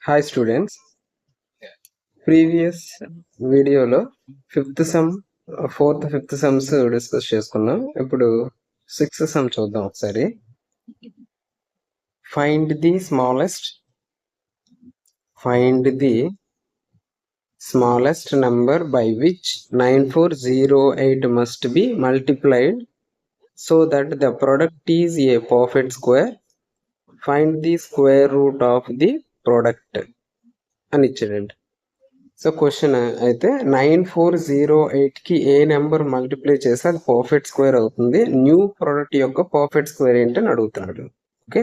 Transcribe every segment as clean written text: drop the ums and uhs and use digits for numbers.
Hi students, previous వీడియోలో fifth sum, fifth sums discuss చేసుకున్నాం. ఇప్పుడు సిక్స్త్ సమ్ చూద్దాం ఒకసారి. Find the smallest number by which 9408 must be multiplied so that the product is a perfect square. Find the square root of the product అని ఇచ్చాడండి. So question అయితే 9408కి ఏ number multiply చేస్తే అది perfect square అవుతుంది, new product యొక్క perfect square ఏంటని అడుగుతున్నాడు. Okay,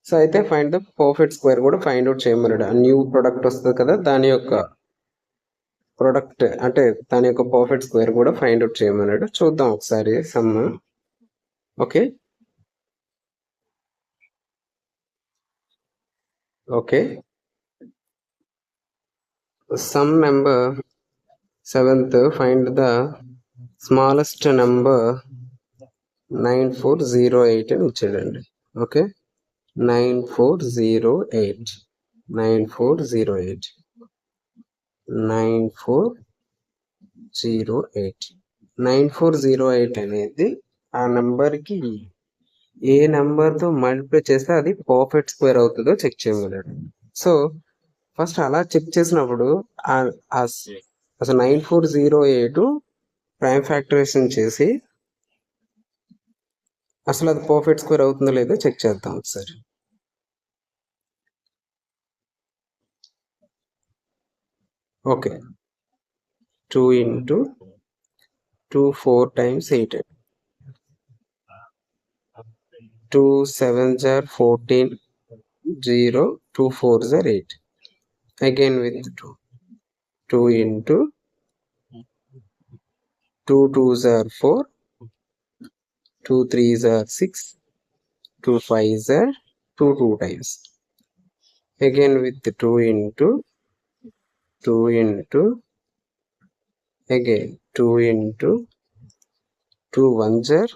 so అయితే ఫైండ్ ద పర్ఫెక్ట్ స్క్వేర్ కూడా ఫైండ్ అవుట్ చేయమన్నాడు. న్యూ ప్రోడక్ట్ వస్తుంది కదా, దాని యొక్క ప్రోడక్ట్ అంటే దాని యొక్క పర్ఫెక్ట్ స్క్వేర్ కూడా ఫైండ్ అవుట్ చేయమన్నాడు. చూద్దాం ఒకసారి some. Okay okay some number 7th, find the smallest number 9408 అని ఇచ్చాడండి. ఓకే, 9408 అనేది ఆ నెంబర్కి ఏ నెంబర్తో మల్టిప్లై చేస్తే అది పర్ఫెక్ట్ స్క్వేర్ అవుతుందో చెక్ చేయమన్నాడు. సో ఫస్ట్ అలా చెక్ చేసినప్పుడు అసలు 9408 ప్రైమ్ ఫ్యాక్టరైజేషన్ చేసి అసలు అది పర్ఫెక్ట్ స్క్వేర్ అవుతుందో లేదో చెక్ చేద్దాం ఒకసారి. Okay, 2 into 2 4 times 8, 2 7s are 14, 0 2 4s are 8. Again with 2 into 2 2s are 4, 2 3s are 6, 2 5s are 2 times. Again with 2 into again 2 into 2 1s are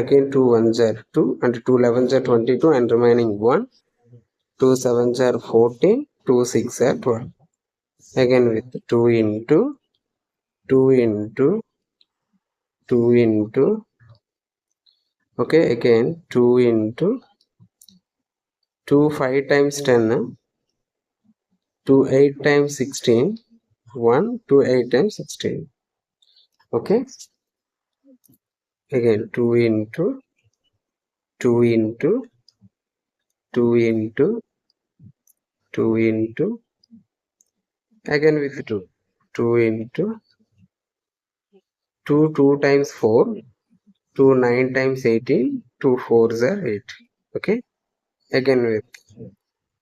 again 2 1s are 2 and 2 11s are 22 and remaining 1, 2 7s are 14, 2 6 are 12. Again with 2 into okay, again 2 into 2 5 times 10, 2 8 times 16, 1 2 8 times 16. Okay, again 2 into again with 2 into 2 times 4, 2 9 times 18, 2 4s are 8. Okay, again with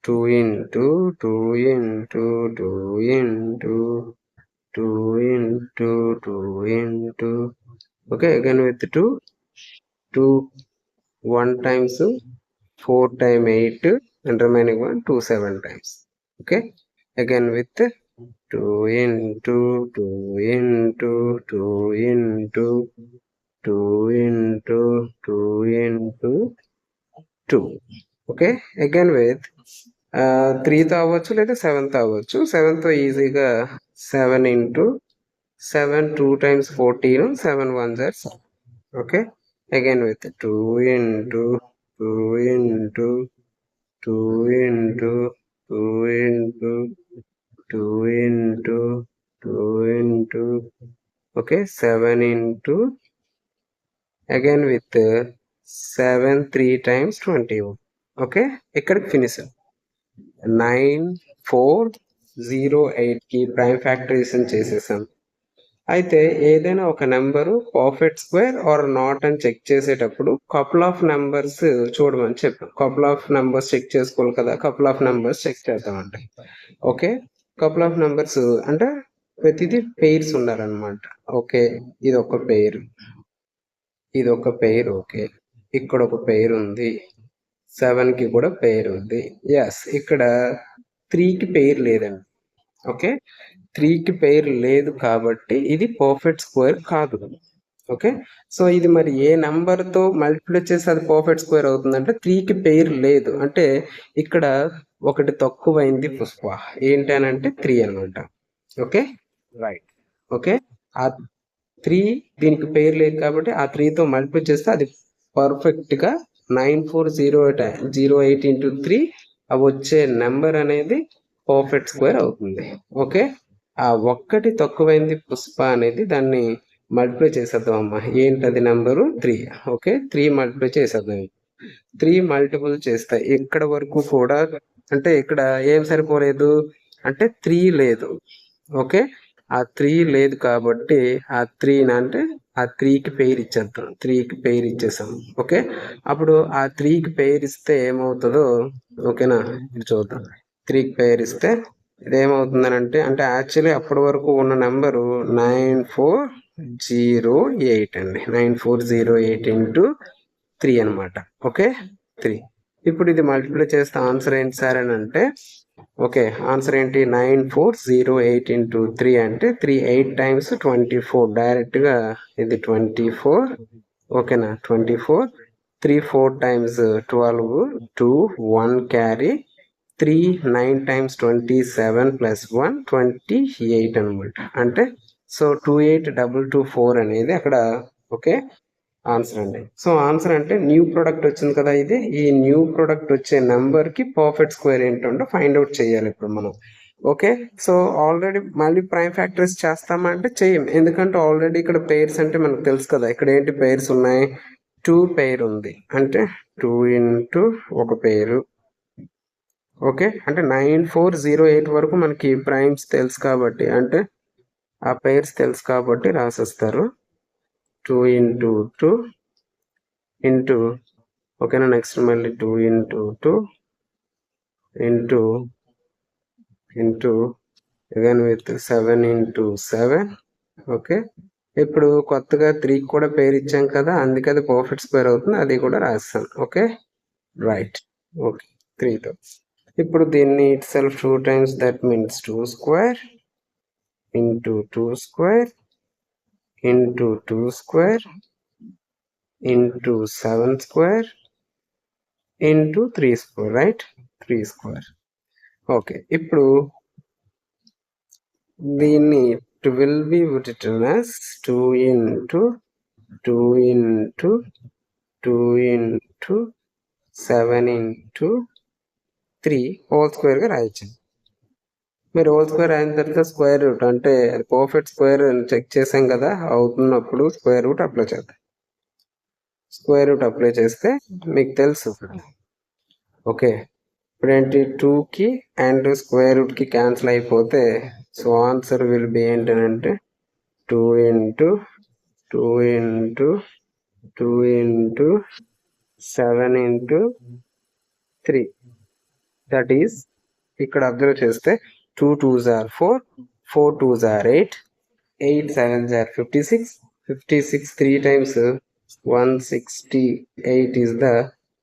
2 into okay, again with 2 1 times 4 times 8 and remaining 1 2 7 times. Okay, again with 2 into 2. Okay, again with 3తో అవ్వచ్చు లేదా 7తో అవ్వచ్చు. 7తో ఈజీగా 7 into 7 2 times 14, 7 1s are 7. Okay, again with 2 into okay, 7 into again with 7 3 times 21. Okay, ఇక్కడికి finish. 9408కి prime factorization చేసేసాం. అయితే ఏదైనా ఒక number perfect square or not అని చెక్ చేసేటప్పుడు కపుల్ ఆఫ్ నెంబర్స్ చూడమని చెప్పాం. కపుల్ ఆఫ్ నెంబర్స్ చెక్ చేసుకోవాలి కదా, కపుల్ ఆఫ్ నెంబర్స్ చెక్ చేద్దామంటే. ఓకే, కపుల్ ఆఫ్ నెంబర్స్ అంటే ప్రతిదీ పెయిర్స్ ఉన్నారనమాట. ఓకే, ఇది ఒక పెయిర్. ఓకే, ఇక్కడ ఒక పెయిర్ ఉంది, 7కి కూడా పెయిర్ ఉంది. ఎస్, ఇక్కడ 3కి పెయిర్ లేదండి. ఓకే, 3కి పెయిర్ లేదు కాబట్టి ఇది పర్ఫెక్ట్ స్క్వేర్ కాదు. ఓకే, సో ఇది మరి ఏ నెంబర్తో మల్టిప్లై చేసి అది పర్ఫెక్ట్ స్క్వేర్ అవుతుందంటే 3కి పెయిర్ లేదు. అంటే ఇక్కడ ఒకటి తక్కువైంది పుష్ప ఏంటనంటే 3 అనమాట. Okay right. ఓకే ఆ 3 దీనికి పేరు లేదు కాబట్టి ఆ 3తో మల్టిప్లై చేస్తే అది పర్ఫెక్ట్ గా 9408 ఇంటూ 3 అవి వచ్చే నెంబర్ అనేది పర్ఫెక్ట్ స్క్వేర్ అవుతుంది. ఓకే ఆ ఒక్కటి తక్కువైంది పుష్ప అనేది దాన్ని మల్టిప్లై చేసేద్దాం అమ్మా. ఏంటది నెంబరు 3. ఓకే 3 మల్టిప్లై చేసేద్దాం. 3 మల్టిపుల్ చేస్తాయి ఇక్కడ వరకు కూడా. అంటే ఇక్కడ ఏం సరిపోలేదు అంటే 3 లేదు. ఓకే ఆ 3 లేదు కాబట్టి ఆ 3 అంటే ఆ 3కి పేరు ఇచ్చేద్దాం. 3కి పేరు ఇచ్చేసాం. ఓకే అప్పుడు ఆ 3కి పేరు ఇస్తే ఏమవుతుందో ఓకేనా ఇది చూద్దాం. 3కి పేరు ఇస్తే ఇదేమవుతుందని అంటే యాక్చువల్లీ అప్పటి వరకు ఉన్న నెంబరు 9408 అండి. 9408 ఇంటూ 3 అనమాట. ఓకే 3 ఇప్పుడు ఇది మల్టిప్లై చేస్తే ఆన్సర్ ఏంటి సార్ అని అంటే ఓకే ఆన్సర్ ఏంటి 9408 ఇంటూ 3 అంటే 3 8 టైమ్స్ 24 డైరెక్ట్గా ఇది 24. ఓకేనా 24 3 4 టైమ్స్ 12 2 1 క్యారీ 3 9 టైమ్స్ 27 ప్లస్ 1 28 అనమాట. అంటే సో 28224 అనేది అక్కడ ఓకే ఆన్సర్ అండి. సో ఆన్సర్ అంటే న్యూ ప్రొడక్ట్ వచ్చింది కదా ఇది. ఈ న్యూ ప్రొడక్ట్ వచ్చే నెంబర్ కి పర్ఫెక్ట్ స్క్వేర్ ఏంటంటే ఫైండ్ అవుట్ చేయాలి ఇప్పుడు మనం. ఓకే సో ఆల్రెడీ మళ్ళీ ప్రైమ్ ఫ్యాక్టర్స్ చేస్తామంటే చెయ్యం. ఎందుకంటే ఆల్రెడీ ఇక్కడ పేర్స్ అంటే మనకు తెలుసు కదా. ఇక్కడ ఏంటి పేర్స్ ఉన్నాయి 2 పేర్ ఉంది అంటే 2 ఇంటూ ఒక పేరు. ఓకే అంటే 9408 వరకు మనకి ప్రైమ్స్ తెలుసు కాబట్టి అంటే ఆ పేర్స్ తెలుసు కాబట్టి రాసేస్తారు 2 ఇంటూ 2 ఇంటూ ఓకేనా నెక్స్ట్ మళ్ళీ 2 into 2 into into again with 7 into 7. Okay ఇప్పుడు కొత్తగా 3 కూడా పేరు ఇచ్చాం కదా అందుకే అది పర్ఫెక్ట్ స్క్వేర్ అవుతుంది. అది కూడా రాస్తాం. ఓకే రైట్ ఓకే 3తో ఇప్పుడు దీన్ని it self 2 times that means 2 square into 2 square into 2 square into 7 square into 3 square right 3 square. Okay ఇప్పుడు దీన్ని 12 be written as 2 into 2 into 2 into 7 into 3 whole square గా రాయొచ్చు. మీరు హోల్ స్క్వేర్ అయిన తర్వాత square root అంటే పర్ఫెక్ట్ స్క్వేర్ చెక్ చేసాం కదా అవుతున్నప్పుడు స్క్వేర్ రూట్ అప్లై చేద్దాం. స్క్వేర్ రూట్ అప్లై చేస్తే మీకు తెలుసు. ఓకే ఇప్పుడు ఏంటి 2కి అండ్ స్క్వేర్ రూట్ కి క్యాన్సిల్ అయిపోతే సో ఆన్సర్ విల్ బి ఏంటంటే 2 into 2 into 2 into 7 into 3 that is ఇక్కడ అబ్జర్వ్ చేస్తే 2 2s are 4 4 2s are 8 8 7s are 56 56 3 times 168 is the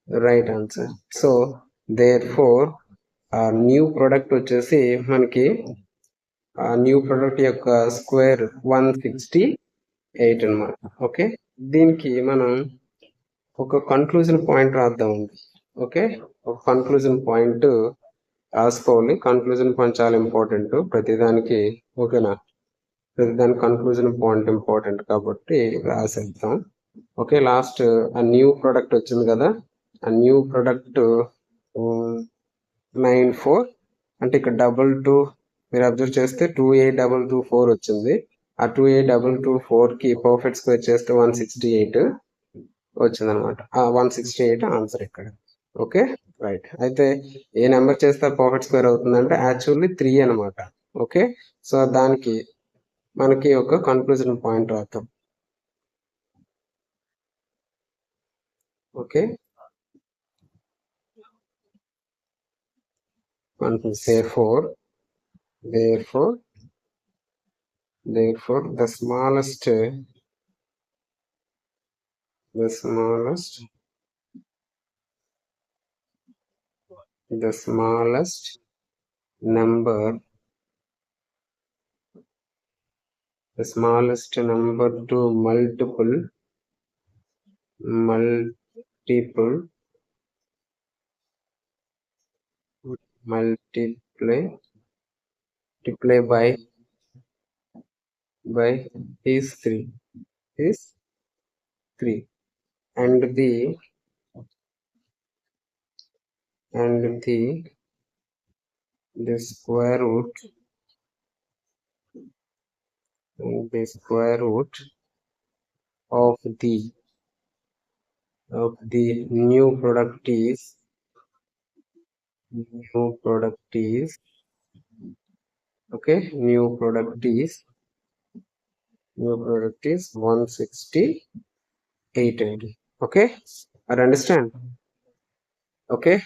right answer. So therefore ఆ న్యూ ప్రొడక్ట్ వచ్చేసి మనకి ఆ న్యూ ప్రొడక్ట్ యొక్క స్క్వేర్ 168 అనమాట. ఓకే దీనికి మనం ఒక కన్క్లూజన్ పాయింట్ రాద్దామండి. ఓకే ఒక కన్క్లూజన్ పాయింట్ రాసుకోవాలి. కన్క్లూజన్ పాయింట్ చాలా ఇంపార్టెంట్ ప్రతిదానికి. ఓకేనా ప్రతిదానికి కన్క్లూజన్ పాయింట్ ఇంపార్టెంట్ కాబట్టి రాసేద్దాం. ఓకే లాస్ట్ ఆ న్యూ ప్రొడక్ట్ వచ్చింది కదా ఆ న్యూ ప్రొడక్ట్ 94 అంటే ఇక్కడ 22 మీరు అబ్జర్వ్ చేస్తే 28224 వచ్చింది. ఆ 28224 కి పర్ఫెక్ట్ స్క్వేర్ చేస్తే 168 వచ్చింది అనమాట. ఆ 168 ఆన్సర్ ఇక్కడ. ఓకే రైట్ అయితే ఏ నెంబర్ చేస్తే పర్ఫెక్ట్ స్క్వేర్ అవుతుందంటే యాక్చువల్లీ 3 అనమాట. ఓకే సో దానికి మనకి ఒక కన్క్లూజన్ పాయింట్ రాద్దాం. ఓకే మనకి therefore the smallest number to multiple multiply by is 3 and the square root of the new product is 168 MB. Okay, I understand. Okay,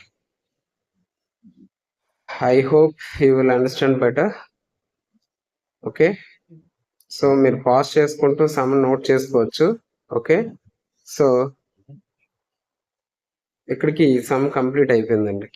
I hope you will understand better. Okay, so మీరు pause చేసుకుంటూ some note చేసుకోవచ్చు. Okay, so ఇక్కడికి some complete అయిపోయిందండి.